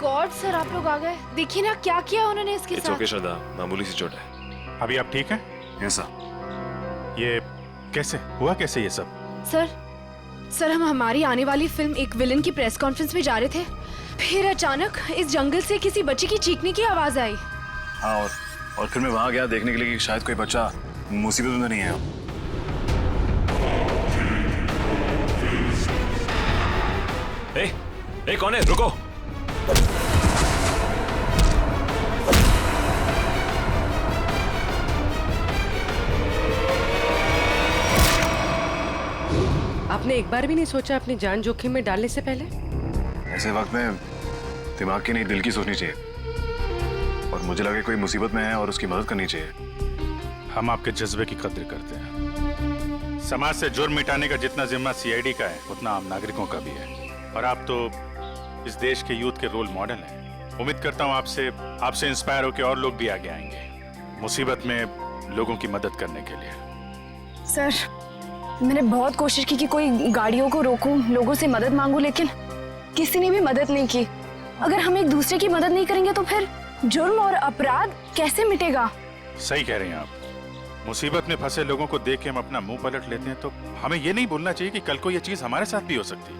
God sir, आप लोग आ गए। देखिए ना क्या किया उन्होंने इसके साथ। ओके श्रद्धा, मामूली सी चोट है। अभी आप ठीक हैं? Yes sir. ये कैसे हुआ, कैसे ये सब? सर हम हमारी आने वाली फिल्म एक विलन की प्रेस कॉन्फ्रेंस में जा रहे थे, फिर अचानक इस जंगल से किसी बच्चे की चीखने की आवाज आई। हाँ, और फिर मैं वहां गया देखने के लिए कि शायद कोई बच्चा मुसीबत में नहीं है। ए, कौन है? रुको। आपने एक बार भी नहीं सोचा अपनी जान जोखिम में डालने से पहले? ऐसे वक्त में दिमाग की नहीं, दिल की सोचनी चाहिए। और मुझे लगे कोई मुसीबत में है और उसकी मदद करनी चाहिए। हम आपके जज्बे की कद्र करते हैं। समाज से जुर्म मिटाने का जितना जिम्मा सीआईडी का है, उतना आम नागरिकों का भी है। और आप तो इस देश के यूथ के रोल मॉडल हैं। उम्मीद करता हूँ आपसे इंस्पायर होकर और लोग भी आगे आएंगे मुसीबत में लोगों की मदद करने के लिए। सर, मैंने बहुत कोशिश की कि कोई गाड़ियों को रोकूं, लोगों से मदद मांगूं, लेकिन किसी ने भी मदद नहीं की। अगर हम एक दूसरे की मदद नहीं करेंगे तो फिर जुर्म और अपराध कैसे मिटेगा? सही कह रहे हैं आप। मुसीबत में फंसे लोगों को देख के हम अपना मुंह पलट लेते हैं, तो हमें ये नहीं भूलना चाहिए कि कल को ये चीज हमारे साथ भी हो सकती है।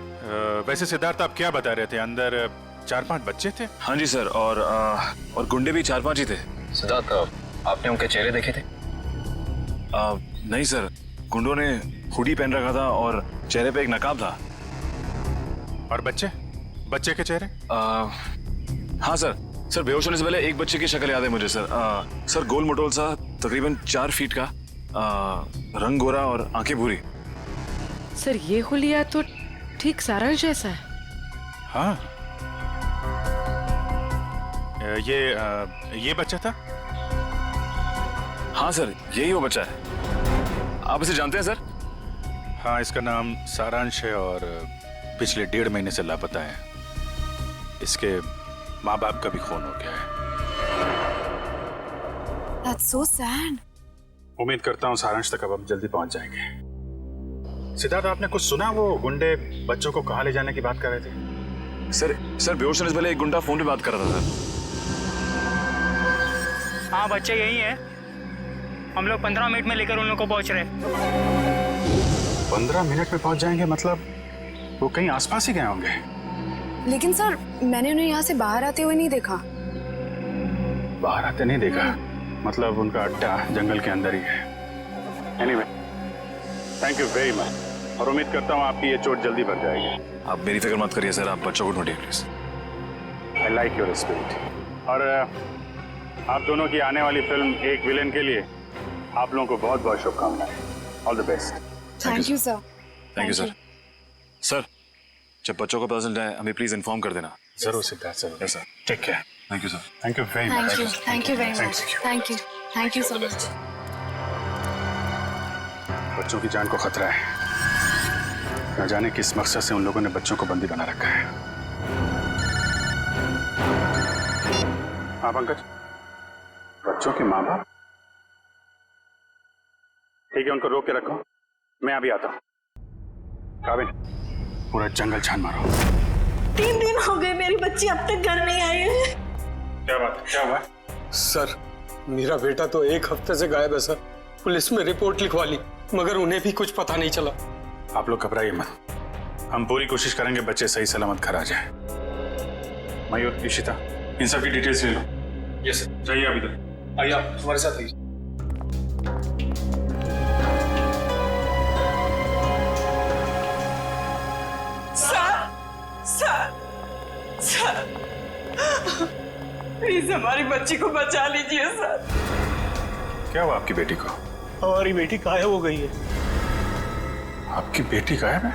वैसे सिद्धार्थ, आप क्या बता रहे थे? अंदर 4-5 बच्चे थे? हाँ जी सर, और गुंडे भी 4-5 ही थे। सिद्धार्थ, आपने उनके चेहरे देखे थे? नहीं सर, गुंडों ने हुडी पहन रखा था और चेहरे पे एक नकाब था। और बच्चे के चेहरे? हाँ सर, बेहोश होने से पहले एक बच्चे की शक्ल याद है मुझे सर। सर गोल मोटोल सा, तकरीबन 4 फीट का, रंग गोरा और आंखें भूरी। सर ये हुलिया तो ठीक सारांश जैसा है। हाँ, ये बच्चा था? हाँ सर, यही वो बच्चा है। आप इसे जानते हैं सर? हाँ, इसका नाम सारांश है और पिछले 1.5 महीने से लापता है। इसके माँ बाप का भी खून हो गया है। That's so sad. उम्मीद करता हूँ सारांश तक अब हम जल्दी पहुंच जाएंगे। सिद्धार्थ, आपने कुछ सुना? वो गुंडे बच्चों को कहाँ ले जाने की बात कर रहे थे? सर बेहोश होने से पहले एक गुंडा फोन पे बात कर रहा था सर। हाँ, बच्चे यही है। हम लोग 15 मिनट में लेकर उन लोगों को पहुंच रहे हैं। 15 मिनट में पहुंच जाएंगे? मतलब वो कहीं आसपास ही गए होंगे। लेकिन सर, मैंने उन्हें यहाँ से बाहर आते हुए नहीं देखा। बाहर आते नहीं देखा? मतलब उनका अड्डा जंगल के अंदर ही है। Anyway, thank you very much, और उम्मीद करता हूँ आपकी ये चोट जल्दी भर जाएगी। आप मेरी फिक्र मत करिए सर, आप बच्चों को ढूंढिए please. I like your spirit. और आप दोनों की आने वाली फिल्म एक विलेन के लिए आप लोगों को बहुत बहुत शुभकामनाएं। All the best. Thank you sir. Thank you sir. Sir, जब बच्चों को पता चल जाए हमें प्लीज इन्फॉर्म कर देना। जरूर सिद्धार्थ, जरूर। Yes sir. Take care. Thank you sir. Thank you very much. Thank you very much. Thank you so much. बच्चों की जान को खतरा है। न जाने किस मकसद से उन लोगों ने बच्चों को बंदी बना रखा है। हाँ पंकज, बच्चों के माँ बाप? ठीक है, उनको रोक के रखो, मैं अभी आता हूँ। काबिन, पूरा जंगल छान मारो। 3 दिन हो गए मेरी बच्ची अब तक घर नहीं आई है। क्या बात है, क्या हुआ? सर, मेरा बेटा तो 1 हफ्ते से गायब है सर। पुलिस में रिपोर्ट लिखवा ली, मगर उन्हें भी कुछ पता नहीं चला। आप लोग घबराइए मत, हम पूरी कोशिश करेंगे बच्चे सही सलामत घर आ जाए। मयूर, इशिता, इन सब की डिटेल्स ले लो। Yes sir. जाइए अभी तक। आइए, आप हमारे साथ आइए। प्लीज हमारी बच्ची को बचा लीजिए सर। क्या हुआ आपकी बेटी को? हमारी बेटी गायब हो गई है। आपकी बेटी गायब है?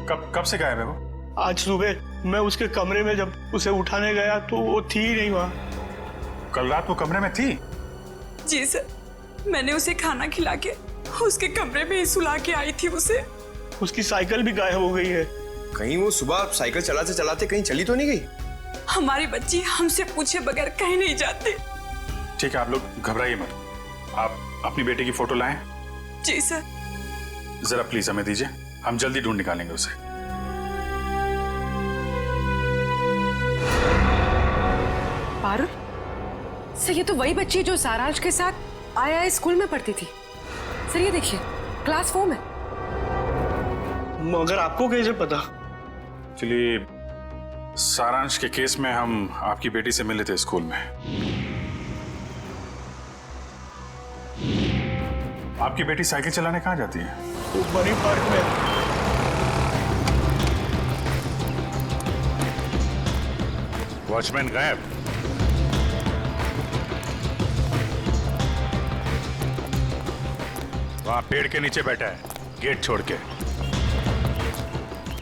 कब से गायब है वो? आज सुबह मैं उसके कमरे में जब उसे उठाने गया तो वो थी ही नहीं वहाँ। कल रात वो कमरे में थी? जी सर, मैंने उसे खाना खिला के उसके कमरे में ही सुला के आई थी उसे। उसकी साइकिल भी गायब हो गई है। कहीं वो सुबह साइकिल चलाते चलाते कहीं चली तो नहीं गई? हमारी बच्ची हमसे पूछे बगैर कहीं नहीं जाती। ठीक है, आप लोग घबराइए मत। आप अपनी बेटी की फोटो लाएं। जी सर। जरा प्लीज हमें दीजिए, हम जल्दी ढूंढ निकालेंगे उसे। पारुल? सर ये तो वही बच्ची जो सारांश के साथ आया स्कूल में पढ़ती थी। सर ये देखिए, क्लास 4 में। मगर आपको कैसे पता? एक्चुअली सारांश के केस में हम आपकी बेटी से मिले थे स्कूल में। आपकी बेटी साइकिल चलाने कहाँ जाती है? बनी पार्क में। वॉचमैन गायब। वहां पेड़ के नीचे बैठा है, गेट छोड़ के।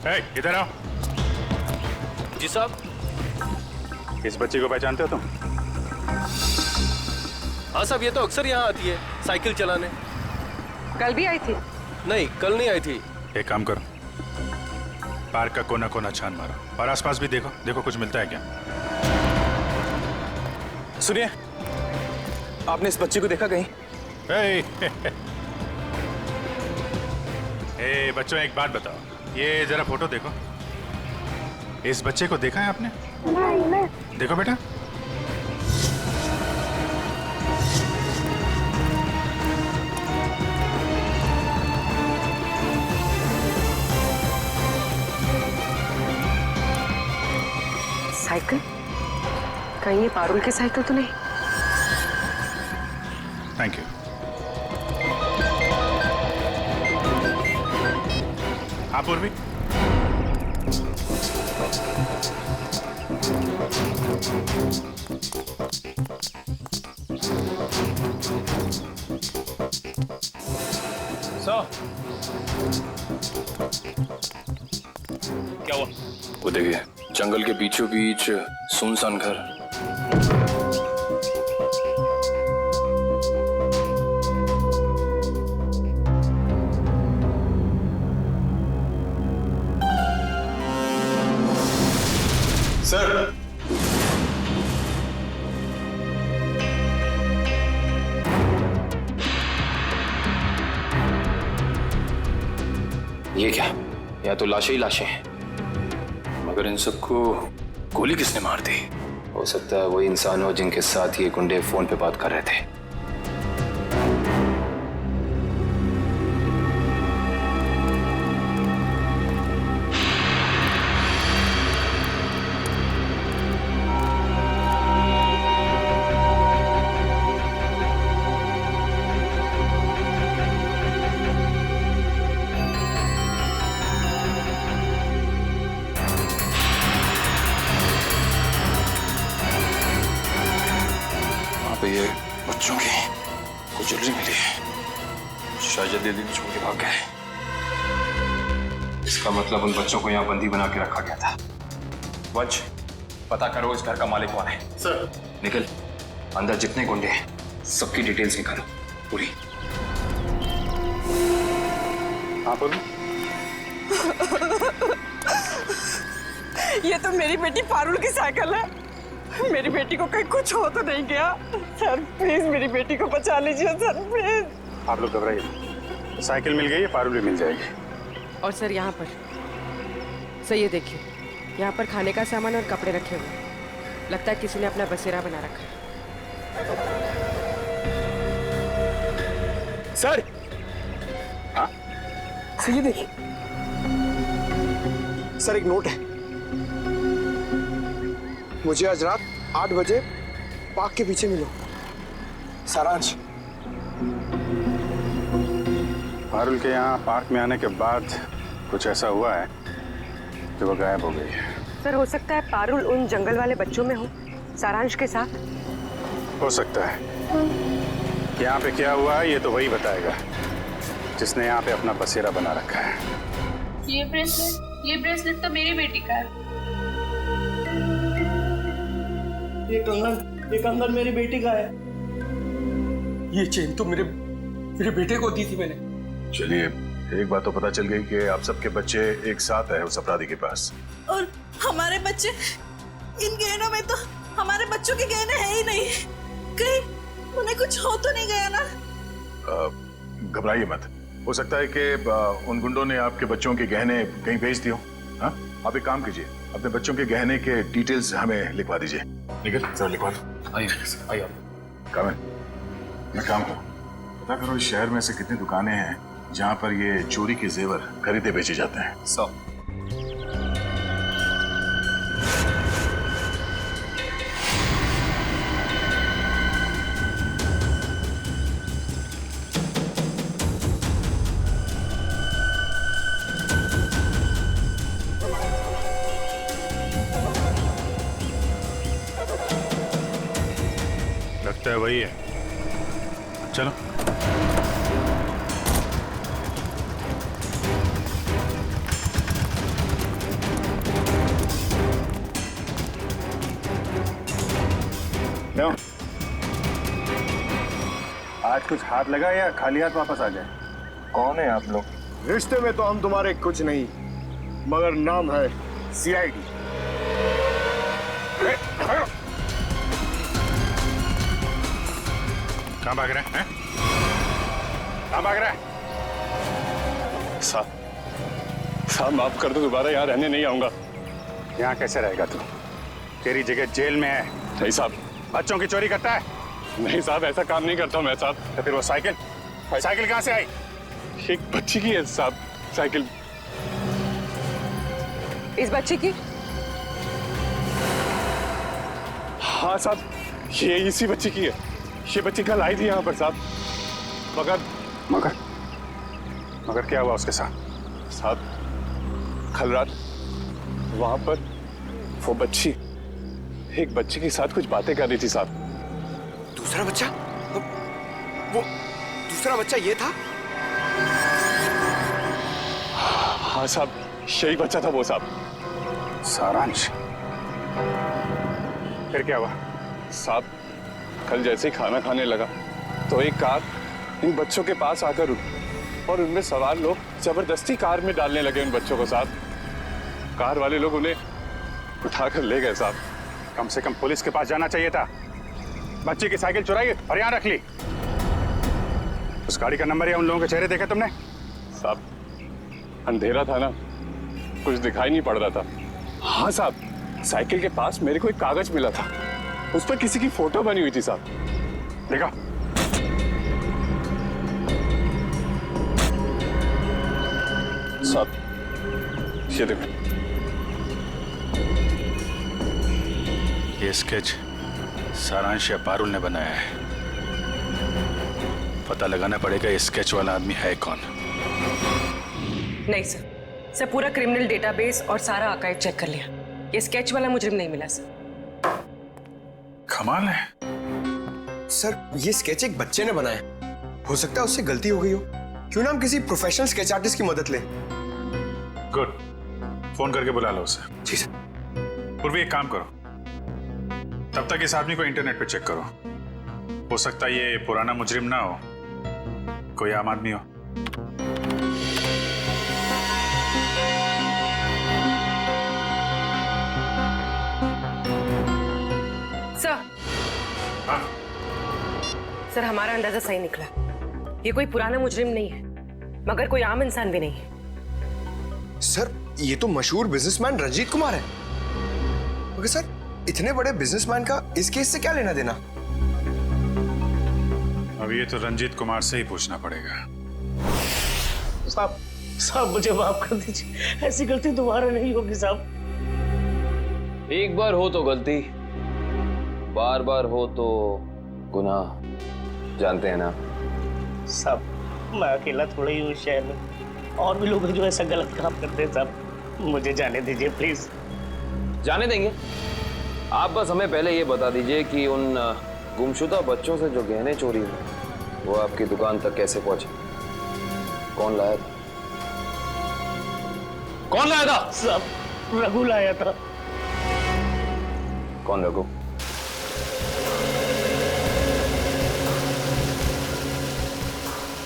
ए, इधर आओ। जी साहब। इस बच्चे को पहचानते हो तुम? हाँ साहब, ये तो अक्सर यहाँ आती है साइकिल चलाने। कल भी आई थी? नहीं, कल नहीं आई थी। एक काम करो, पार्क का कोना कोना छान मारो और आसपास भी देखो, देखो कुछ मिलता है क्या। सुनिए, आपने इस बच्चे को देखा कहीं? ए बच्चों, एक बात बताओ, ये जरा फोटो देखो। इस बच्चे को देखा है आपने? नहीं। देखो बेटा। साइकिल? कहीं ये पारुल की साइकिल तो नहीं? Thank you. हाँ पूर्वी। क्या हुआ? वो देखिए, जंगल के बीचों बीच सुनसान घर। सर, ये क्या? या तो लाशें ही लाशें हैं, मगर इन सबको गोली किसने मार दी? हो सकता है वही इंसान हो जिनके साथ ये गुंडे फोन पे बात कर रहे थे। ये बच्चों की कुछ ज्वेलरी मिली है, शायद दीदी छोड़ के भाग गए। इसका मतलब उन बच्चों को यहाँ बंदी बना के रखा गया था। वंश, पता करो इस घर का मालिक कौन है। सर। निकल, अंदर जितने गुंडे हैं सबकी डिटेल्स निकालो पूरी। हाँ बोलो। ये तो मेरी बेटी पारुल की साइकिल है। मेरी बेटी को कहीं कुछ हो तो नहीं गया? सर प्लीज मेरी बेटी को बचा लीजिए सर, प्लीज। आप लोग घबराइए, साइकिल मिल गई है, पारुल भी मिल जाएगी। और सर यहाँ पर, सर ये देखिए, यहाँ पर खाने का सामान और कपड़े रखे हुए हैं। लगता है किसी ने अपना बसेरा बना रखा है। सर। हाँ? सर ये देखिए, सर एक नोट है। मुझे आज रात 8 बजे पार्क के पीछे मिलो, सारांश। पारुल के यहाँ पार्क में आने के बाद कुछ ऐसा हुआ है कि वो गायब हो गई है। सर हो सकता है पारुल उन जंगल वाले बच्चों में हो, सारांश के साथ। हो सकता है। यहाँ पे क्या हुआ है ये तो वही बताएगा जिसने यहाँ पे अपना बसेरा बना रखा है। ये ब्रेसलेट तो मेरी बेटी का है। ये कंगन मेरी बेटी का है। ये चेन तो मेरे बेटे को दी थी मैंने। चलिए, एक बात तो पता चल गई कि आप सबके बच्चे एक साथ आए उस अपराधी के पास। और हमारे बच्चे, इन गहनों में तो हमारे बच्चों के गहने हैं ही नहीं। कहीं उन्हें कुछ हो तो नहीं गया ना? घबराइए मत, हो सकता है कि उन गुंडों ने आपके बच्चों के गहने कहीं भेज दिए हो। हाँ? आप एक काम कीजिए, अपने बच्चों के गहने के डिटेल्स हमें लिखवा दीजिए। निखिल सर लिखवा दो। आइए आइए। काम है, मैं काम करो, पता करो इस शहर में ऐसे कितनी दुकानें हैं जहाँ पर ये चोरी के जेवर खरीदे बेचे जाते हैं। 100। लगता है वही है, चलो। क्यों? आज कुछ हाथ लगा या खाली हाथ वापस आ जाए? कौन है आप लोग? रिश्ते में तो हम तुम्हारे कुछ नहीं, मगर नाम है सीआईडी। कहाँ भाग रहे हैं? कहाँ भाग रहे हैं? साहब माफ कर दो, दोबारा यहाँ रहने नहीं आऊंगा। यहाँ कैसे रहेगा तू? तेरी जगह जेल में है। नहीं साहब। बच्चों की चोरी करता है? नहीं साहब, ऐसा काम नहीं करता मैं साहब। तो फिर वो साइकिल कहाँ से आई? एक बच्ची की है साहब साइकिल। इस बच्ची की? हाँ साहब, ये इसी बच्ची की है। ये बच्ची कल आई थी यहाँ पर साहब, मगर क्या हुआ उसके साथ? साहब कल रात वहां पर वो बच्ची एक बच्चे के साथ कुछ बातें कर रही थी साहब। दूसरा बच्चा? वो दूसरा बच्चा ये था? हाँ साहब, यही बच्चा था वो साहब। सारांश। फिर क्या हुआ? साहब कल जैसे ही खाना खाने लगा तो एक कार इन बच्चों के पास आकर रुकी और उनमें सवार लोग जबरदस्ती कार में डालने लगे उन बच्चों को साहब। कार वाले लोग उन्हें उठाकर ले गए साहब। कम से कम पुलिस के पास जाना चाहिए था। बच्ची की साइकिल चुराई और यहाँ रख ली। उस गाड़ी का नंबर या उन लोगों के चेहरे देखे तुमने? साहब अंधेरा था ना, कुछ दिखाई नहीं पड़ रहा था। हाँ साहब, साइकिल के पास मेरे को एक कागज मिला था, उस पर किसी की फोटो बनी हुई थी साहब। देखा? साहब ये देखो, ये स्केच सारांश या पारुल ने बनाया है। पता लगाना पड़ेगा ये स्केच वाला आदमी है कौन। नहीं सर, पूरा क्रिमिनल डेटाबेस और सारा आर्काइव चेक कर लिया। ये स्केच वाला मुजरिम नहीं मिला सर। कमाल है सर, ये स्केच एक बच्चे ने बनाया, हो सकता है उससे गलती हो गई हो। क्यों ना हम किसी प्रोफेशनल स्केच आर्टिस्ट की मदद लें। गुड, फोन करके बुला लो उसे। जी सर। पूर्वी एक काम करो, तब तक इस आदमी को इंटरनेट पे चेक करो। हो सकता है ये पुराना मुजरिम ना हो, कोई आम आदमी हो। सर। हाँ? सर हमारा अंदाजा सही निकला। ये कोई पुराना मुजरिम नहीं है, मगर कोई आम इंसान भी नहीं है। सर ये तो मशहूर बिजनेसमैन रंजीत कुमार है। मगर सर इतने बड़े बिजनेसमैन का इस केस से क्या लेना देना? अब ये तो रंजीत कुमार से ही पूछना पड़ेगा। साहब मुझे माफ कर दीजिए, ऐसी गलती दोबारा नहीं होगी साहब। एक बार हो तो गलती, बार बार हो तो गुनाह, जानते हैं ना साहब। मैं अकेला थोड़ा ही हूँ शहर में, और भी लोग हैं जो ऐसा गलत काम करते हैं साहब। मुझे जाने दीजिए प्लीज। जाने देंगे, आप बस हमें पहले ये बता दीजिए कि उन गुमशुदा बच्चों से जो गहने चोरी हुए वो आपकी दुकान तक कैसे पहुंचे? कौन लाया था? कौन लाया था? साहब रघु लाया था। कौन रघु?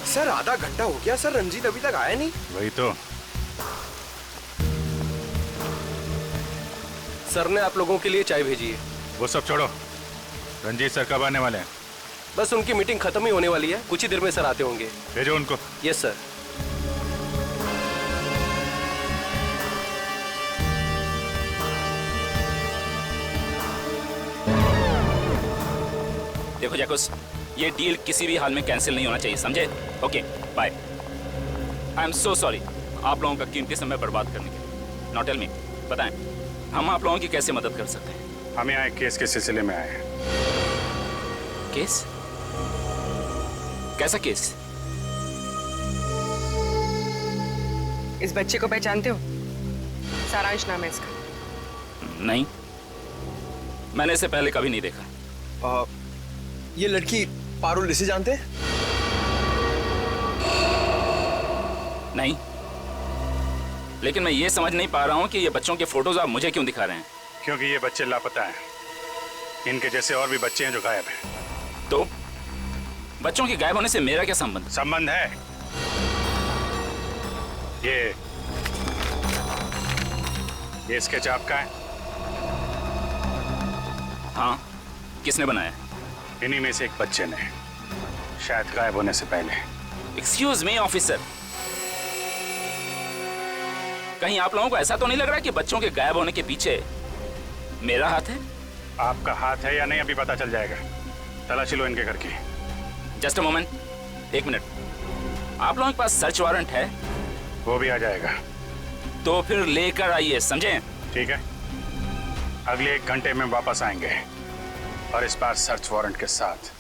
सर आधा घंटा हो गया सर, रंजीत अभी तक आया नहीं। वही तो। सर ने आप लोगों के लिए चाय भेजी है। वो सब छोड़ो, रंजीत सर कब आने वाले हैं? बस उनकी मीटिंग खत्म ही होने वाली है, कुछ ही देर में सर आते होंगे। भेजो उनको। Yes sir. देखो जैकुस, ये डील किसी भी हाल में कैंसिल नहीं होना चाहिए, समझे? Okay bye. I am so sorry आप लोगों का कीमती समय बर्बाद करने के लिए। नाउ टेल मी, बताएं हम आप लोगों की कैसे मदद कर सकते हैं? हम यहाँ एक केस के सिलसिले में आए हैं। केस? कैसा केस? इस बच्चे को पहचानते हो? सारांश नाम है इसका। नहीं, मैंने इसे पहले कभी नहीं देखा। ये लड़की पारुल, इसे जानते हैं? नहीं, लेकिन मैं ये समझ नहीं पा रहा हूँ कि ये बच्चों के फोटोज आप मुझे क्यों दिखा रहे हैं? क्योंकि ये बच्चे लापता हैं। इनके जैसे और भी बच्चे हैं जो गायब हैं। तो बच्चों के गायब होने से मेरा क्या संबंध? संबंध है। ये स्केच आपका है? हाँ, किसने बनाया? इन्हीं में से एक बच्चे ने, शायद गायब होने से पहले। एक्सक्यूज मी ऑफिसर, कहीं आप लोगों को ऐसा तो नहीं लग रहा कि बच्चों के गायब होने के पीछे मेरा हाथ है? आपका हाथ है या नहीं अभी पता चल जाएगा। तलाशी लो इनके घर की। जस्ट अ मोमेंट, एक मिनट। आप लोगों के पास सर्च वारंट है? वो भी आ जाएगा। तो फिर लेकर आइए, समझे? ठीक है, अगले 1 घंटे में वापस आएंगे और इस बार सर्च वारंट के साथ।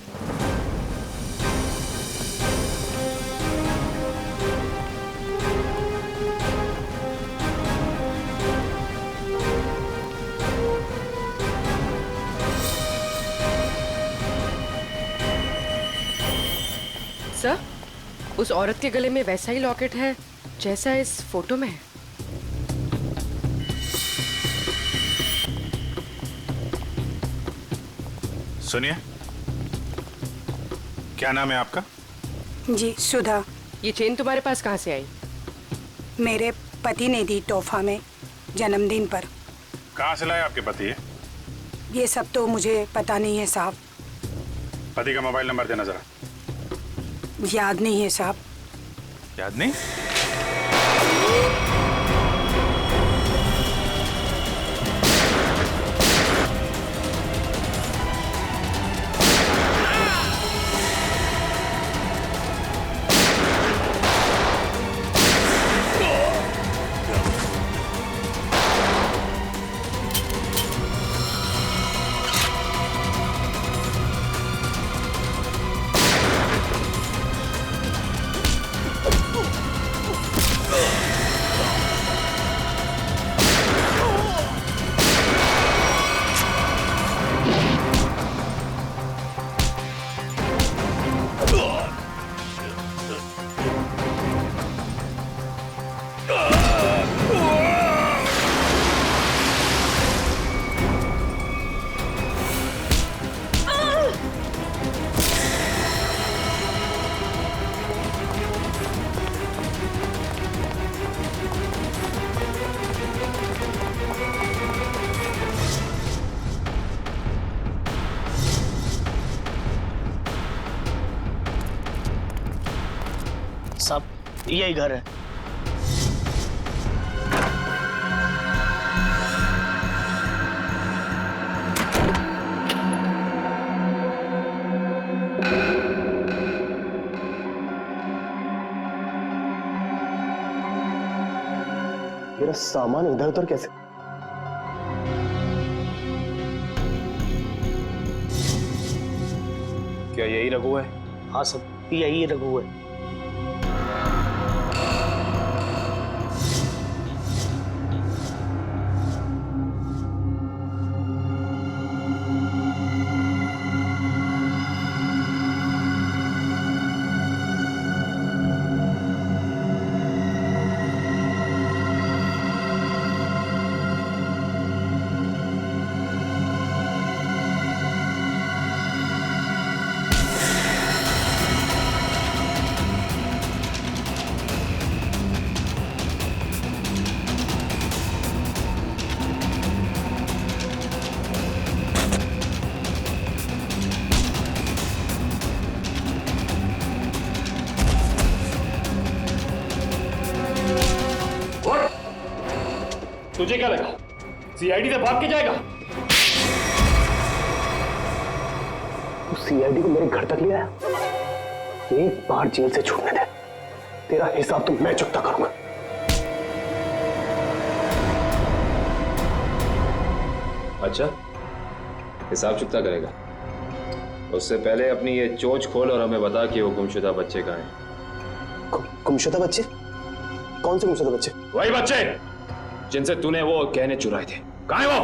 सर, उस औरत के गले में वैसा ही लॉकेट है जैसा इस फोटो में है। सुनिए, क्या नाम है आपका? जी, सुधा। ये चेन तुम्हारे पास कहाँ से आई? मेरे पति ने दी तोहफा में जन्मदिन पर। कहाँ से लाए आपके पति है? ये सब तो मुझे पता नहीं है साहब। पति का मोबाइल नंबर देना जरा। याद नहीं है साहब। याद नहीं? सब यही घर है। मेरा सामान इधर उधर कैसे? क्या यही रघु है? हाँ सब यही रघु है। तुझे क्या लगा सीआईडी से भाग के जाएगा? तू सीआईडी को मेरे घर तक ले आया। एक बार जेल से छूटने दे, तेरा हिसाब तो मैं चुकता करूंगा। अच्छा, हिसाब चुकता करेगा? उससे पहले अपनी ये चोंच खोल और हमें बता कि वो गुमशुदा बच्चे कहाँ हैं। गुमशुदा बच्चे? कौन से गुमशुदा बच्चे? वही बच्चे जिनसे तूने वो गहने चुराए थे। कहाँ है वो?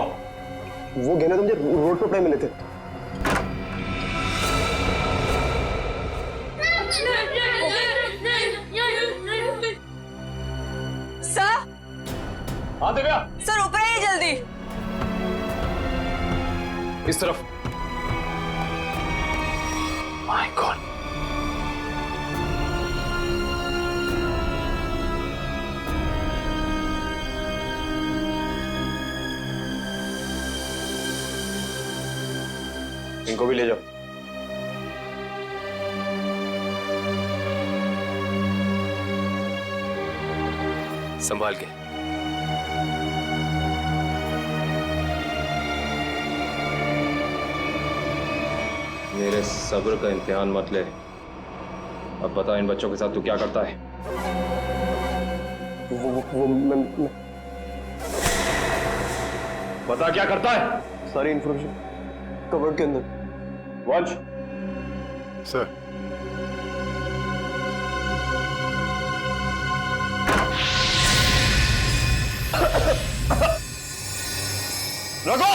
वो गहने तो मुझे रोड पर मिले थे। सर, हाँ दिव्या, सर ऊपर आइए जल्दी। इस तरफ। माय गॉड, इनको भी ले जाओ। संभाल के। मेरे सब्र का इम्तिहान मत ले। अब बता, इन बच्चों के साथ तू क्या करता है? वो मैं बता क्या करता है? सारी इंफॉर्मेशन कवर्ड के अंदर। वंश। सर। रखो,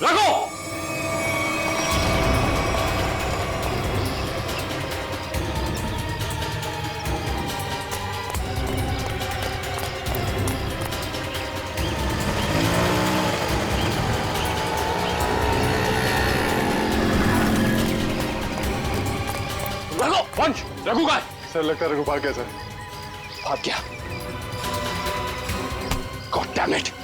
रखो। रघु, वंश, रघु का है? सर लगता है रघु भाग गया सर। भाग गया? God damn it.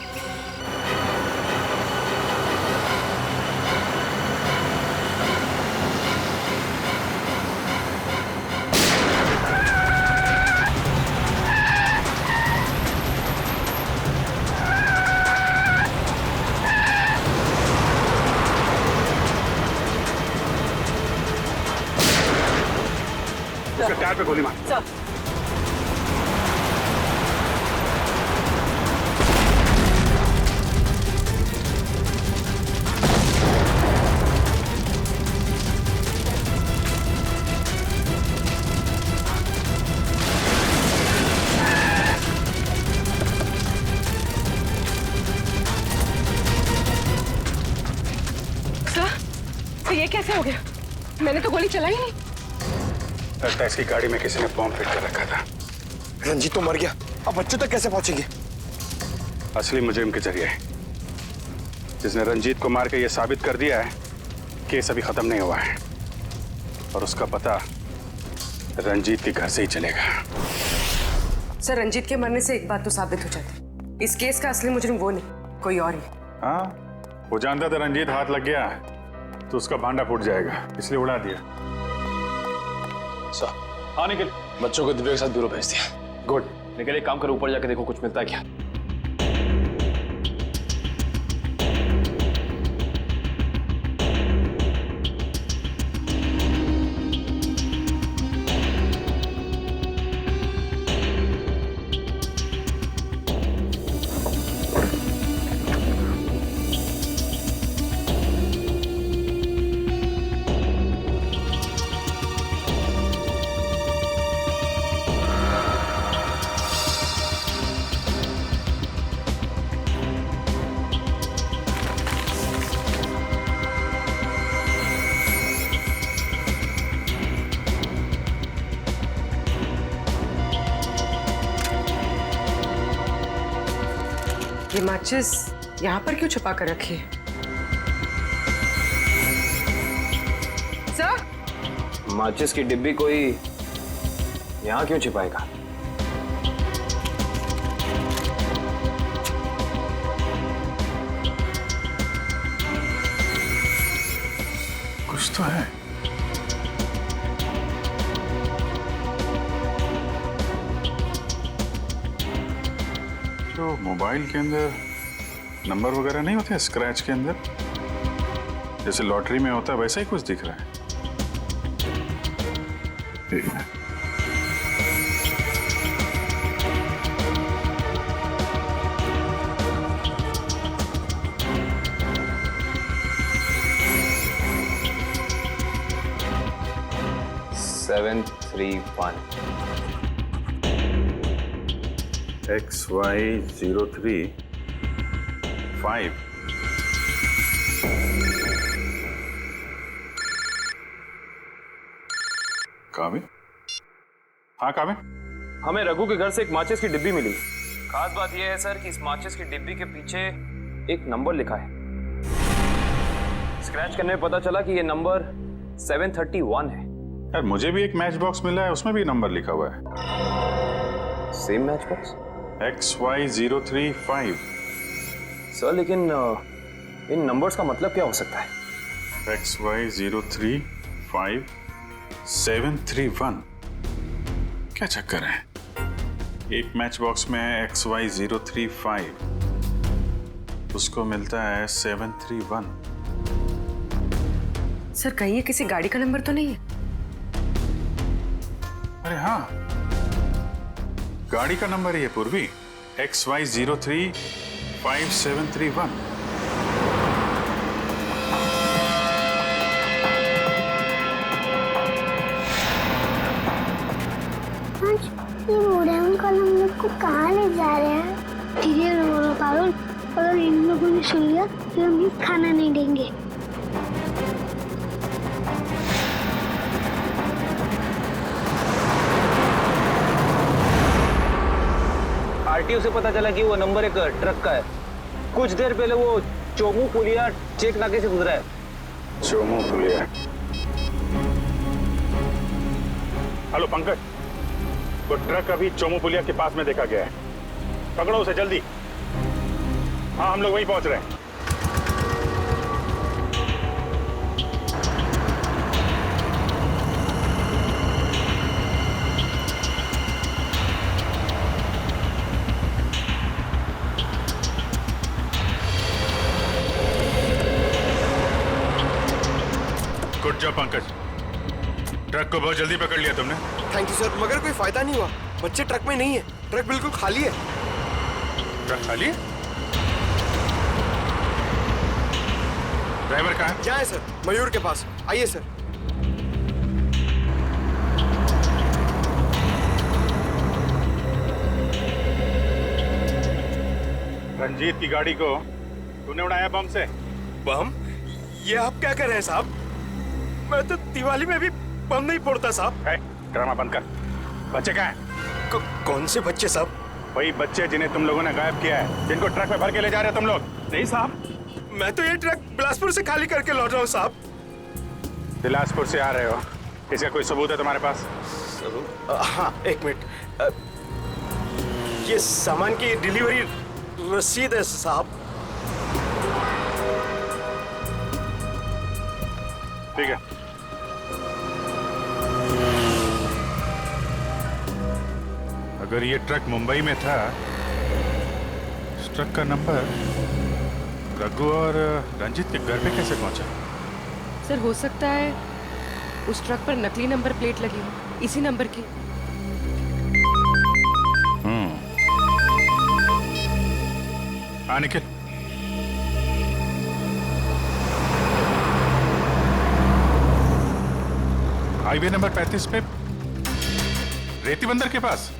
उसके टायर पे गोली मार। सर, ये कैसे हो गया? मैंने तो गोली चलाई नहीं। लगता है इसकी गाड़ी में किसी ने बॉम्ब फिट कर रखा था। रंजीत तो मर गया, अब बच्चों तक कैसे पहुंचेंगे? असली मुजरिम के जरिए, जिसने रंजीत को मार के ये साबित कर दिया है केस अभी खत्म नहीं हुआ है, और उसका पता रंजीत के घर से ही चलेगा। सर, रंजीत के मरने से एक बात तो साबित हो जाती, इस केस का असली मुजरिम वो नहीं, कोई और ही। हाँ, वो जानता था रंजीत हाथ लग गया तो उसका भांडा फूट जाएगा, इसलिए उड़ा दिया। सर, हाँ निकल। बच्चों को दिव्या के साथ ब्यूरो भेज दिया। गुड। निकल, एक काम करो, ऊपर जाके देखो कुछ मिलता है क्या। ये माचिस यहाँ पर क्यों छुपा कर रखी है? सर, माचिस की डिब्बी कोई यहाँ क्यों छिपाएगा? कुछ तो है। जो मोबाइल के अंदर नंबर वगैरह नहीं होते स्क्रैच के अंदर, जैसे लॉटरी में होता है वैसा ही कुछ दिख रहा है। ठीक है। XY035 काबिल? हाँ काबिल? हमें रघु के घर से एक माचिस की डिब्बी मिली। खास बात यह है सर कि इस माचिस की डिब्बी के पीछे एक नंबर लिखा है। स्क्रैच करने में पता चला कि यह नंबर 731 है। यार मुझे भी एक मैच बॉक्स मिला है, उसमें भी नंबर लिखा हुआ है। Same match box? XY035। Sir लेकिन इन नंबर्स का मतलब क्या हो सकता है? XY035-731। क्या चक्कर है? एक मैच बॉक्स में है XY035, उसको मिलता है 731। सर कहीं ये किसी गाड़ी का नंबर तो नहीं है? अरे हाँ, गाड़ी का नंबर ही है पूर्वी, XY035-731। ये बूढ़े अंकल हम लोग को कहाँ ले जा रहे हैं? धीरे बोलो पारुल, अगर इन लोगों ने सुन लिया तो हम खाना नहीं देंगे। आरटीओ से पता चला कि वो नंबर एक ट्रक का है। कुछ देर पहले वो चोमू पुलिया चेक नाके से गुजरा है। चोमू पुलिया? हेलो पंकज, वो ट्रक अभी चोमू पुलिया के पास में देखा गया है। पकड़ो उसे जल्दी। हाँ हम लोग वहीं पहुंच रहे हैं। गुड जॉब पंकज, ट्रक को बहुत जल्दी पकड़ लिया तुमने। थैंक यू सर, मगर कोई फायदा नहीं हुआ। बच्चे ट्रक में नहीं है, ट्रक बिल्कुल खाली है। ट्रक खाली है? ड्राइवर कहाँ है? यहाँ है सर, मयूर के पास। आइए सर। रंजीत की गाड़ी को तूने उड़ाया बम से? बम? ये आप क्या कर रहे हैं साहब? मैं तो दिवाली में भी बम नहीं फोड़ता साहब। ड्रामा बंद कर। बच्चे कहाँ हैं? कौन से बच्चे साहब? वही बच्चे जिन्हें तुम लोगों ने गायब किया है, जिनको ट्रक में भर के ले जा रहे हो तुम लोग। नहीं साहब, मैं तो ये ट्रक बिलासपुर से खाली करके लौट रहा हूँ साहब। बिलासपुर से आ रहे हो? इसका कोई सबूत है तुम्हारे पास? हाँ एक मिनट, ये सामान की डिलीवरी रसीद है साहब। ठीक है। अगर ये ट्रक मुंबई में था, इस ट्रक का नंबर रघु और रंजीत के घर पे कैसे पहुंचा? सर हो सकता है उस ट्रक पर नकली नंबर प्लेट लगी हो, इसी नंबर की। हाँ निखिल, हाईवे नंबर 35 पे रेती बंदर के पास।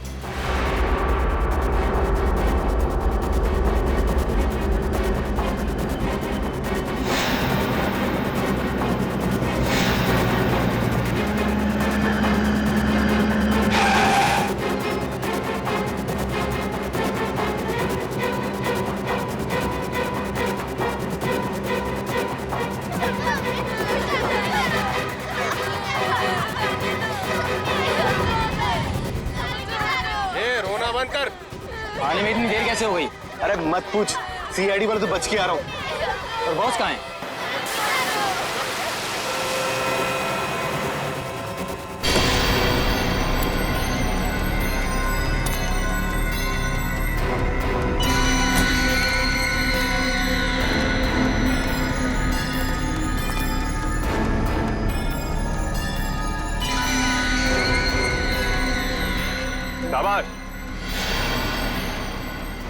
आने में इतनी देर कैसे हो गई? अरे मत पूछ, सीआईडी वाले तो बच के आ रहा हूँ। और बॉस कहाँ है?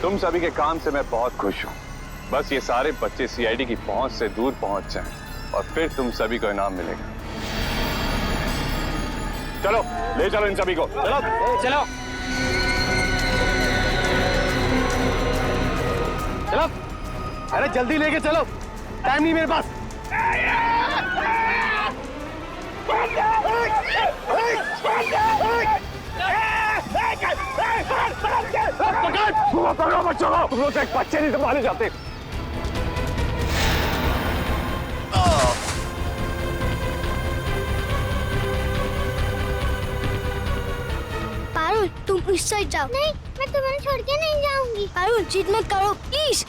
तुम सभी के काम से मैं बहुत खुश हूँ। बस ये सारे बच्चे सीआईडी की पहुंच से दूर पहुंच जाएं और फिर तुम सभी को इनाम मिलेगा। चलो ले चलो इन सभी को, चलो चलो चलो, अरे जल्दी लेके चलो, टाइम नहीं मेरे पास। पकड़ो बच्चों को, तुम लोग एक बच्चे नहीं संभाले जाते। पारुल तुम इस साइड जाओ। नहीं, मैं तुम्हें छोड़ के नहीं जाऊंगी। पारुल जिद मत करो प्लीज।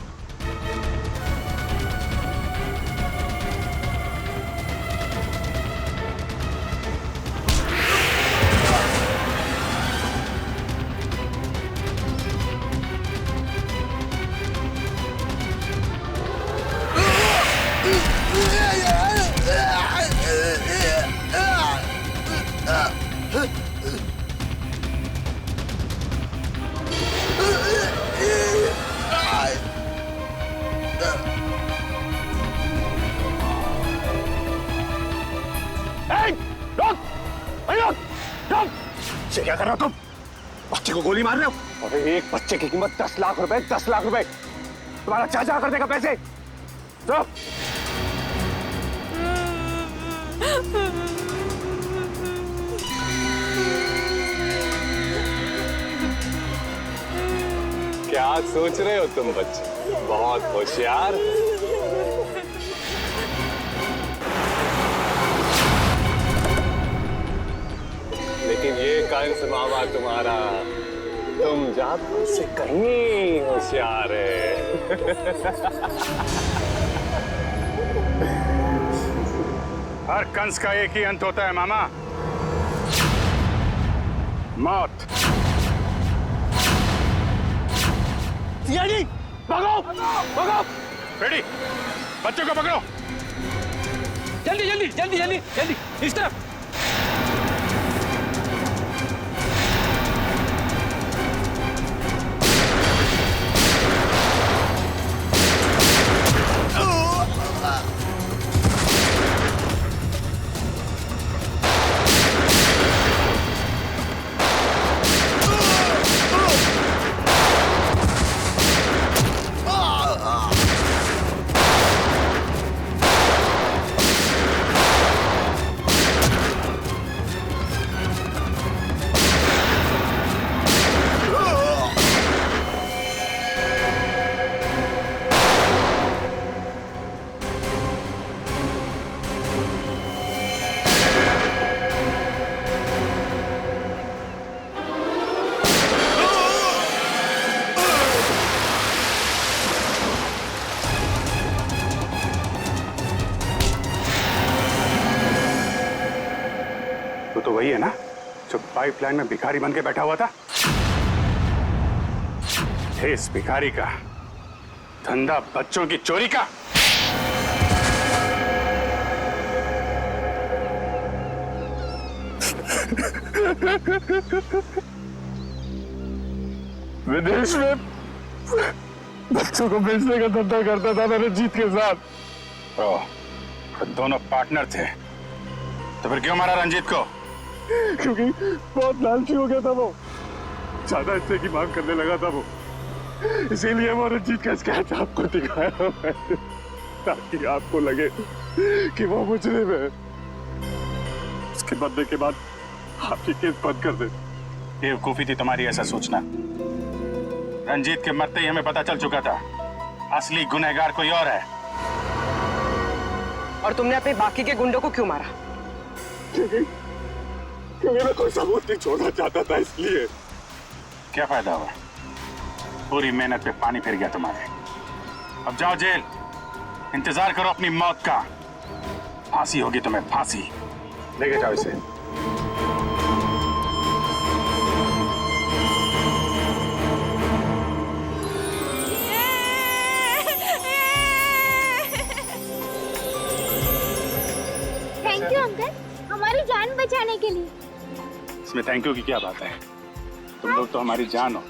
क्या कर रहे हो तुम? बच्चे को गोली मार रहे हो? अरे एक बच्चे की कीमत 10 लाख रुपए, 10 लाख रुपए। तुम्हारा चाचा कर देगा पैसे। तो क्या सोच रहे हो तुम बच्चे? बहुत होशियार। लेकिन ये कंस मामा तुम्हारा, तुम जात से कहीं होशियार है। हर कंस का एक ही अंत होता है मामा, मौत। सीआईडी भागो, भागो। रेडी, बच्चों को पकड़ो। जल्दी जल्दी जल्दी जल्दी जल्दी इस तरफ। तो वही है ना जो पाइपलाइन में भिखारी बन के बैठा हुआ था? इस भिखारी का धंधा बच्चों की चोरी का। विदेश में बच्चों को बेचने का धंधा करता था मैं रंजीत के साथ। दोनों पार्टनर थे, तो फिर क्यों मारा रंजीत को? क्योंकि बहुत लालची हो गया था वो, ज्यादा हिस्से की मांग करने लगा था वो, इसीलिए वो रंजीत का स्केच आपको दिखाया मैंने, ताकि आपको लगे कि वो मुजरिम है। उसके बदले के बाद आपकी केस बंद कर दे। बेवकूफी थी तुम्हारी ऐसा सोचना। रंजीत के मरते ही हमें पता चल चुका था असली गुनहगार कोई और है। और तुमने अपने बाकी के गुंडों को क्यों मारा? क्योंकि मैं कोई सबूत नहीं छोड़ना चाहता था, इसलिए। क्या फायदा हुआ? पूरी मेहनत पे पानी फिर गया तुम्हारे। अब जाओ जेल, इंतजार करो अपनी मौत का। फांसी होगी तुम्हें, फांसी। लेके जाओ इसे। थैंक यू अंकल, हमारी जान बचाने के लिए। इसमें थैंक यू की क्या बात है? तुम लोग तो हमारी जान हो।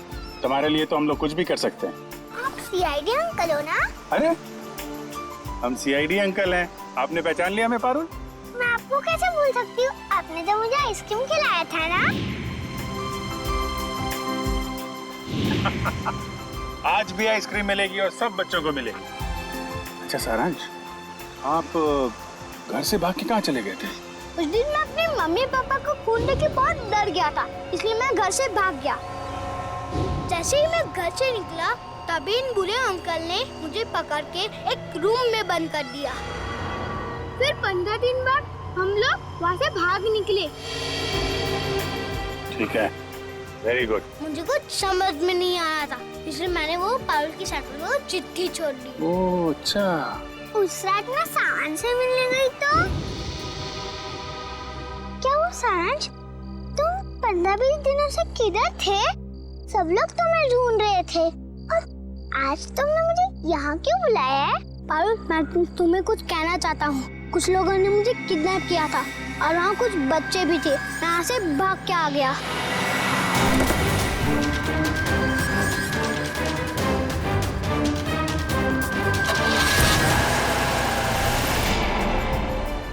तुम्हारे लिए तो हम लोग कुछ भी कर सकते हैं। आप सीआईडी अंकल हो ना? अरे हम सीआईडी अंकल हैं, आपने पहचान लिया हमें पारुल? मैं आपको कैसे भूल सकती हूँ, आपने तो मुझे आइसक्रीम खिलाया था ना। आज भी आइसक्रीम मिलेगी और सब बच्चों को मिलेगी। अच्छा सारांश, आप घर से भाग के कहाँ चले गए थे? उस दिन मैं अपने मम्मी पापा को खून देख के बहुत डर गया था, इसलिए मैं घर से भाग गया। जैसे ही मैं घर से निकला तभी इन बुरे अंकल ने मुझे पकड़ के एक रूम में बंद कर दिया। फिर 15 दिन बाद हम लोग वहाँ से भाग निकले। ठीक है, वेरी गुड। मुझे कुछ समझ में नहीं आया था, इसलिए मैंने वो पारुल की साइकिल को चिट्ठी छोड़ दी। ओह अच्छा। उस रात मैं सारांश से मिलने गई तो क्या वो सारांश तुम 15-20 दिनों से किधर थे? सब लोग तुम्हें ढूंढ रहे थे और आज तुमने मुझे यहाँ क्यों बुलाया है? पारुल, मैं तुम्हें कुछ कहना चाहता हूँ। कुछ लोगों ने मुझे किडनैप किया था और वहाँ कुछ बच्चे भी थे। मैं यहाँ से भाग के आ गया।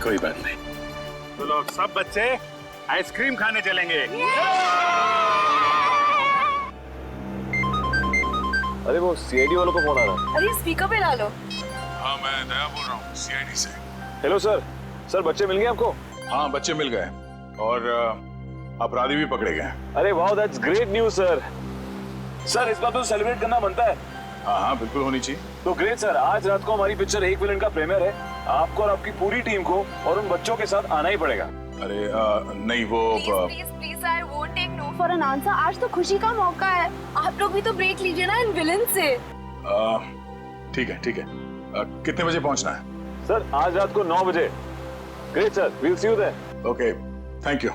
कोई बात नहीं, तो लोग सब बच्चे आइसक्रीम खाने चलेंगे। अरे वो सीआईडी वालों को फोन आ रहा है। अरे स्पीकर पे डालो। हाँ मैं दया बोल रहा हूँ सीआईडी से। हेलो सर, सर बच्चे मिल गए आपको? हाँ बच्चे मिल गए और अपराधी भी पकड़े गए। अरे वाह, that's great news sir. Sir इस बात को सेलिब्रेट करना बनता है। हाँ हाँ बिल्कुल होनी चाहिए। तो ग्रेट सर, आज रात को हमारी पिक्चर एक विलन का प्रीमियर है। आपको और आपकी पूरी टीम को और उन बच्चों के साथ आना ही पड़ेगा। अरे नहीं वो please I won't take no for an answer. आज तो खुशी का मौका है, आप लोग भी तो ब्रेक लीजिए ना इन विलन से। ठीक है ठीक है। कितने बजे पहुंचना है? सर आज रात को 9 बजे। Great sir, we'll see you there. Okay, thank you.